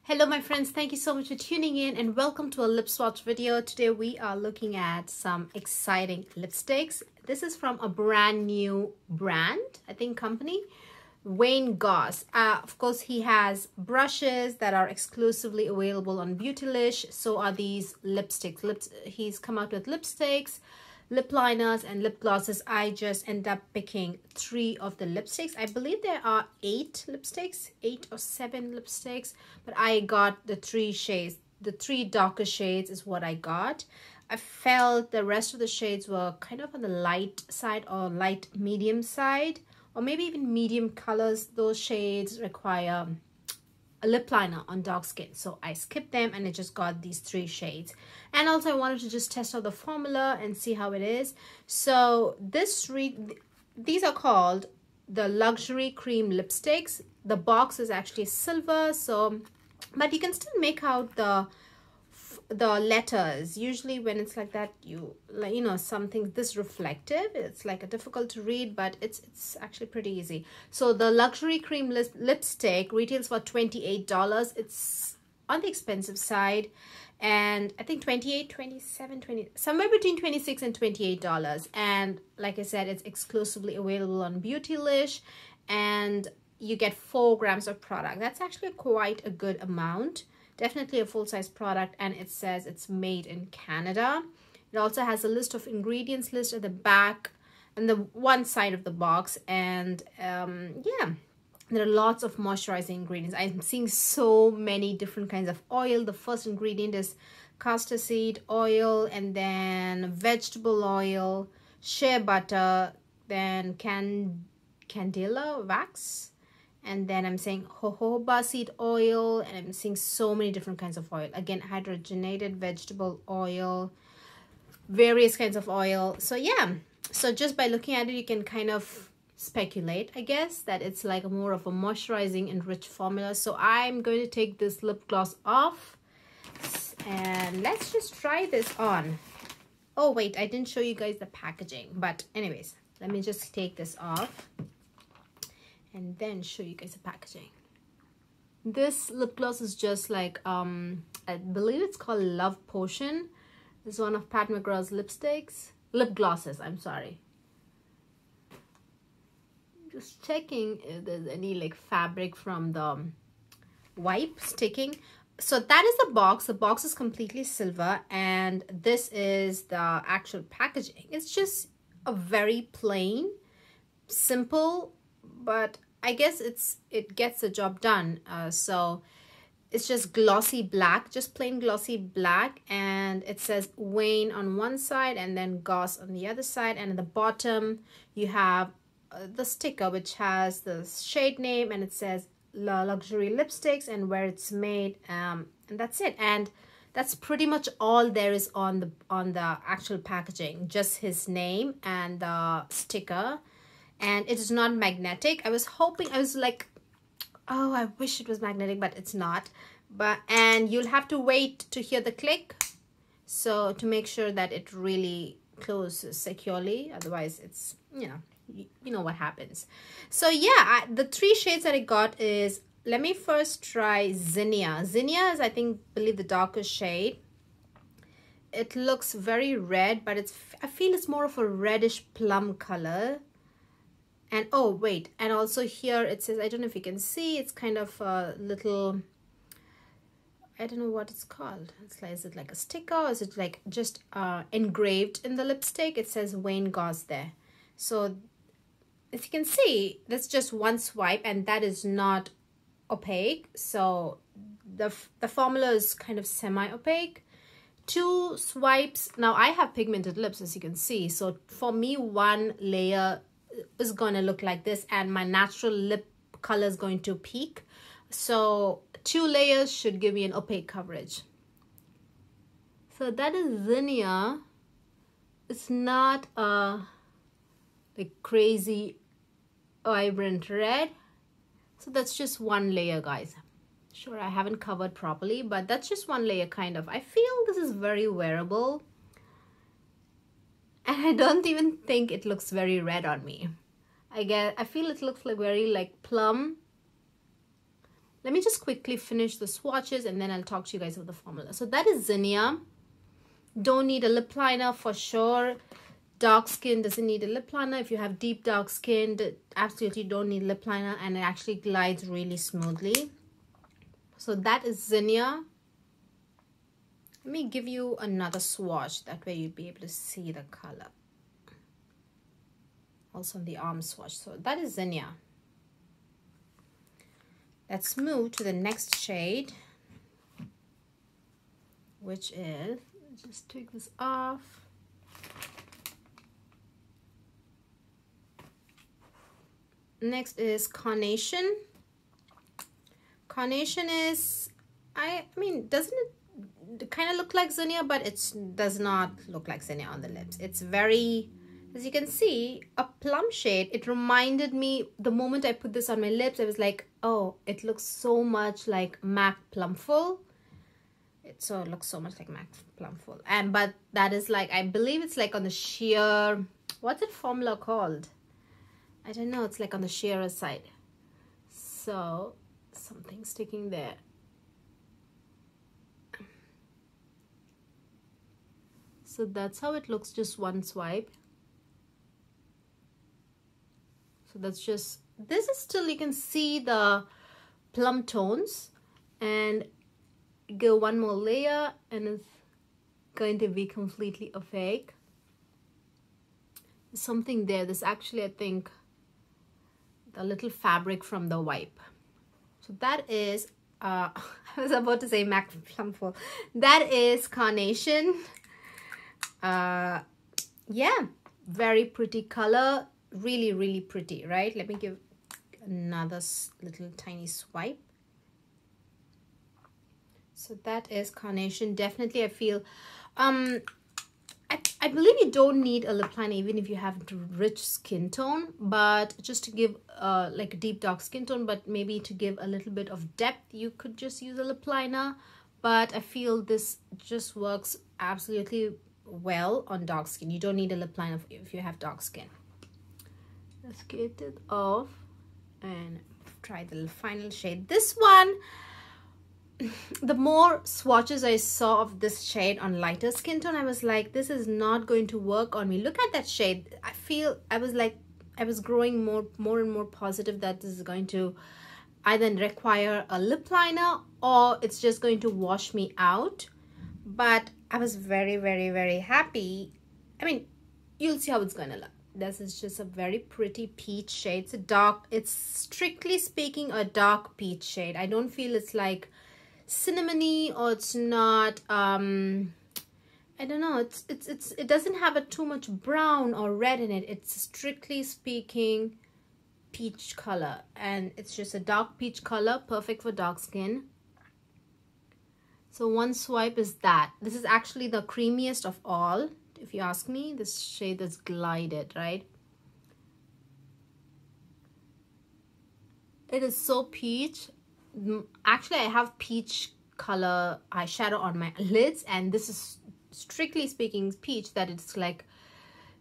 Hello my friends, thank you so much for tuning in and welcome to a lip swatch video. Today we are looking at some exciting lipsticks. This is from a brand new brand, I think company, Goss. Of course he has brushes that are exclusively available on Beautylish. So are these lipsticks. He's come out with lipsticks, lip liners and lip glosses. I just end up picking 3 of the lipsticks. I believe there are 8 lipsticks, 8 or 7 lipsticks, but I got the 3 shades. The 3 darker shades is what I got. I felt the rest of the shades were kind of on the light side or light medium side, or maybe even medium colors. Those shades require a lip liner on dark skin, so I skipped them and I just got these 3 shades. And also I wanted to just test out the formula and see how it is. So these are called the luxury cream lipsticks. The box is actually silver, so but you can still make out the letters. Usually when it's like that, something this reflective, it's like a difficult to read, but it's actually pretty easy. So the luxury cream lipstick retails for $28. It's on the expensive side, and I think 28, 27, 20, somewhere between $26 and $28. And like I said, it's exclusively available on Beautylish, and you get 4 grams of product. That's actually quite a good amount. Definitely a full-size product, and it says it's made in Canada. It also has a list of ingredients list at the back and the one side of the box. And yeah, there are lots of moisturizing ingredients. I'm seeing so many different kinds of oil. The first ingredient is castor seed oil, and then vegetable oil, shea butter, then candela wax, and then I'm saying jojoba seed oil, and I'm seeing so many different kinds of oil. Again, hydrogenated vegetable oil, various kinds of oil. So yeah, so just by looking at it, you can kind of speculate, I guess, that it's like more of a moisturizing and rich formula. So I'm going to take this lip gloss off and let's just try this on. Oh wait, I didn't show you guys the packaging, but anyways, let me just take this off and then show you guys the packaging. This lip gloss is just like I believe it's called Love Potion. This is one of Pat McGraw's lip glosses, I'm sorry. Just checking if there's any like fabric from the wipe sticking. So that is the box. The box is completely silver, and this is the actual packaging. It's just a very plain, simple, but I guess it gets the job done. So it's just glossy black, just plain glossy black, and it says Wayne on one side and then Goss on the other side, and at the bottom you have the sticker which has the shade name, and it says luxury lipsticks and where it's made, and that's it. And that's pretty much all there is on the actual packaging, just his name and the sticker. And it is not magnetic. I was like, oh, I wish it was magnetic, but it's not. And you'll have to wait to hear the click, so to make sure that it really closes securely. Otherwise, it's, you know what happens. So yeah, the 3 shades that I got is, let me first try Zinnia. Zinnia is, I believe the darkest shade. It looks very red, but I feel it's more of a reddish plum color. And oh wait, and also here it says, I don't know if you can see, it's kind of a little, I don't know what it's called. It's like, is it like a sticker, or is it like just engraved in the lipstick? It says Wayne Goss there. So if you can see, that's just one swipe, and that is not opaque. So the formula is kind of semi-opaque. 2 swipes. Now I have pigmented lips, as you can see. So for me, 1 layer is gonna look like this, and my natural lip color is going to peak. So 2 layers should give me an opaque coverage. So that is Zinnia. It's not a like crazy vibrant red. So that's just 1 layer, guys. Sure, I haven't covered properly, but that's just 1 layer kind of. I feel this is very wearable. And I don't even think it looks very red on me. I feel it looks like very like plum. let me just quickly finish the swatches and then I'll talk to you guys about the formula. So that is Zinnia. Don't need a lip liner for sure. Dark skin doesn't need a lip liner. If you have deep dark skin, absolutely don't need lip liner, and it actually glides really smoothly. So that is Zinnia. Let me give you another swatch, that way you'll be able to see the color. Also on the arm swatch. So that is Zinnia. Let's move to the next shade, which is, just take this off. Next is Carnation. Carnation is, I mean, doesn't it kind of look like Zinnia, but it does not look like Zinnia on the lips. It's very, as you can see, a plum shade. It reminded me, the moment I put this on my lips, I was like, oh, it looks so much like MAC Plumful. It looks so much like MAC Plumful. But that is like, I believe it's like on the sheer, what's that formula called? I don't know, it's like on the sheerer side. So something sticking there. So that's how it looks, just one swipe. So that's just, this is still, you can see the plum tones, and go one more layer and it's going to be completely opaque. There's something there. This actually, I think, the little fabric from the wipe. So that is, I was about to say MAC Plumful. That is Carnation. Yeah, very pretty color. Really, really pretty, right? Let me give another little tiny swipe. So that is Carnation. Definitely, I feel, I believe you don't need a lip liner even if you have rich skin tone, but just to give like a deep dark skin tone, but maybe to give a little bit of depth, you could just use a lip liner. But I feel this just works absolutely well on dark skin. You don't need a lip liner if you have dark skin. Let's get it off and try the final shade. This one, the more swatches I saw of this shade on lighter skin tone, I was like, this is not going to work on me. Look at that shade. I was like, I was growing more and more positive that this is going to either require a lip liner or it's just going to wash me out. But I was very, very, very happy. I mean, you'll see how it's going to look. This is just a very pretty peach shade. It's a dark, it's strictly speaking a dark peach shade. I don't feel it's like cinnamony, or it's not I don't know, it doesn't have too much brown or red in it. It's strictly speaking peach color, and it's just a dark peach color, perfect for dark skin. So one swipe is that. This is actually the creamiest of all, if you ask me. This shade that's glided, right? It is so peach. Actually, I have peach color eyeshadow on my lids, and this is strictly speaking peach, that it's like,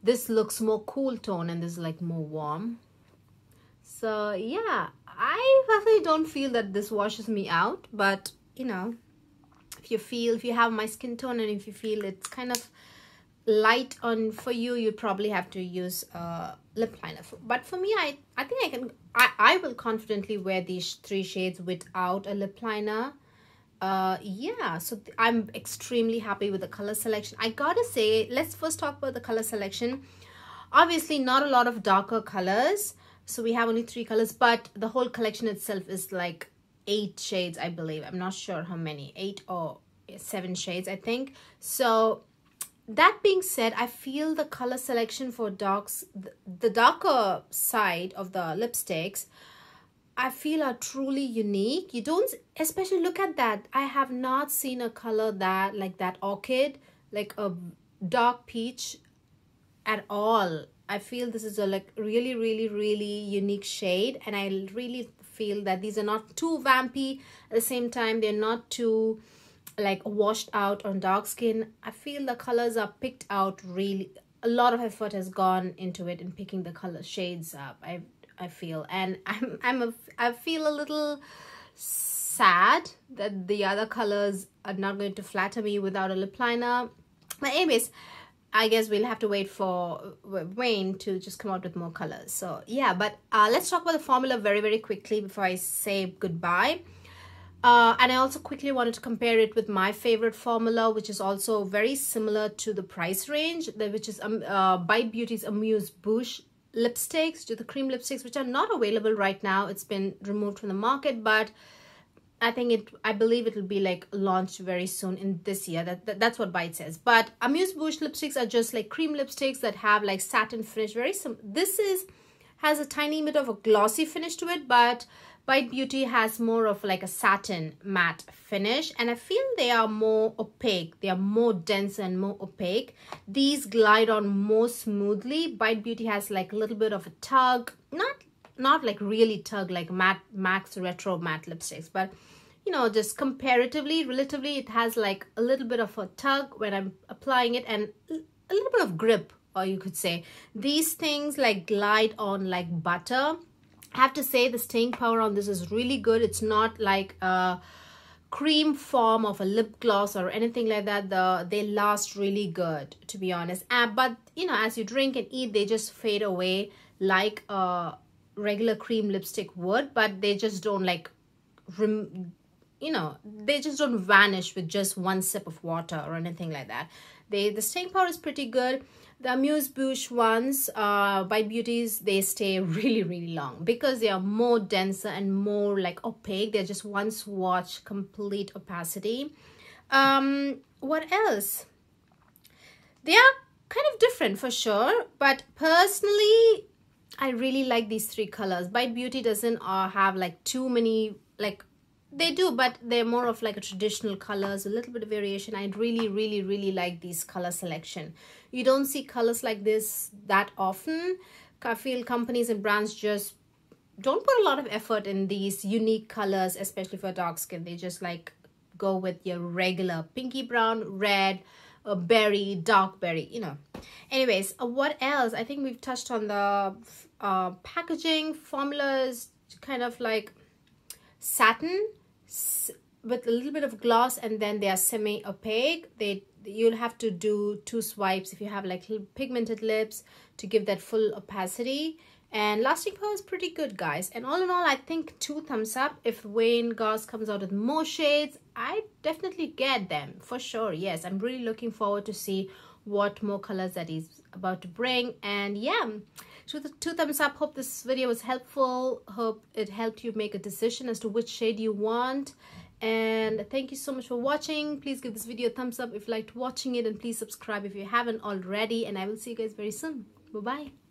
this looks more cool tone and this is like more warm. So yeah, I personally don't feel that this washes me out, but you know, if you have my skin tone and if you feel it's kind of light on for you, you probably have to use a lip liner. But for me, I think I will confidently wear these three shades without a lip liner. Yeah, so I'm extremely happy with the color selection. I gotta say, let's first talk about the color selection. Obviously not a lot of darker colors, so we have only 3 colors, but the whole collection itself is like 8 shades, I believe. I'm not sure how many, 8 or 7 shades, I think. So that being said, I feel the color selection for darks, the darker side of the lipsticks, I feel are truly unique. You don't, especially look at that. I have not seen a color that like that Orchid, like a dark peach at all. I feel this is a like really, really, really unique shade, and I really feel that these are not too vampy. At the same time, they're not too like washed out on dark skin. I feel the colors are picked out really. A lot of effort has gone into it in picking the color shades up. I feel, and I feel a little sad that the other colors are not going to flatter me without a lip liner. But anyways, I guess we'll have to wait for Wayne to just come out with more colors. So yeah, but let's talk about the formula very, very quickly before I say goodbye. And I also quickly wanted to compare it with my favorite formula, which is also very similar to the price range, which is Bite Beauty's Amuse Bouche lipsticks, to the cream lipsticks, which are not available right now. It's been removed from the market, but I believe it will be like launched very soon in this year. That's what Bite says. But Amuse Bouche lipsticks are just like cream lipsticks that have like satin finish. This has a tiny bit of a glossy finish to it, but Bite Beauty has more of like a satin matte finish, and I feel they are more opaque. They are more dense and more opaque. These glide on more smoothly. Bite Beauty has like a little bit of a tug, not like really tug like Max Retro matte lipsticks, but you know, just relatively, it has like a little bit of a tug when I'm applying it, and a little bit of grip, or you could say. These things like glide on like butter. I have to say the staying power on this is really good. It's not like a cream form of a lip gloss or anything like that. They last really good, to be honest. But you know, as you drink and eat, they just fade away like a regular cream lipstick would, but they just don't like they just don't vanish with just one sip of water or anything like that. The staying power is pretty good. The Amuse Bouche ones, Bite Beauties, they stay really, really long because they are more denser and more like opaque. They're just one swatch, complete opacity. What else? They are kind of different for sure, but personally, I really like these three colors. Bite Beauty doesn't have like too many, like they do, but they're more of like a traditional colors, a little bit of variation. I really, really, really like these color selection. You don't see colors like this that often. I feel companies and brands just don't put a lot of effort in these unique colors, especially for dark skin. They just like go with your regular pinky brown, red, berry, dark berry, you know. Anyways, what else? I think we've touched on the packaging. Formulas kind of like satin with a little bit of gloss, and then they are semi-opaque. You'll have to do 2 swipes if you have like pigmented lips to give that full opacity. And lasting power is pretty good, guys. And all in all, I think 2 thumbs up. If Wayne Goss comes out with more shades, I definitely get them for sure. Yes, I'm really looking forward to see what more colors that he's about to bring. And yeah, so the 2 thumbs up. Hope this video was helpful. Hope it helped you make a decision as to which shade you want. And thank you so much for watching. Please give this video a thumbs up if you liked watching it, and please subscribe if you haven't already, and I will see you guys very soon. Bye bye.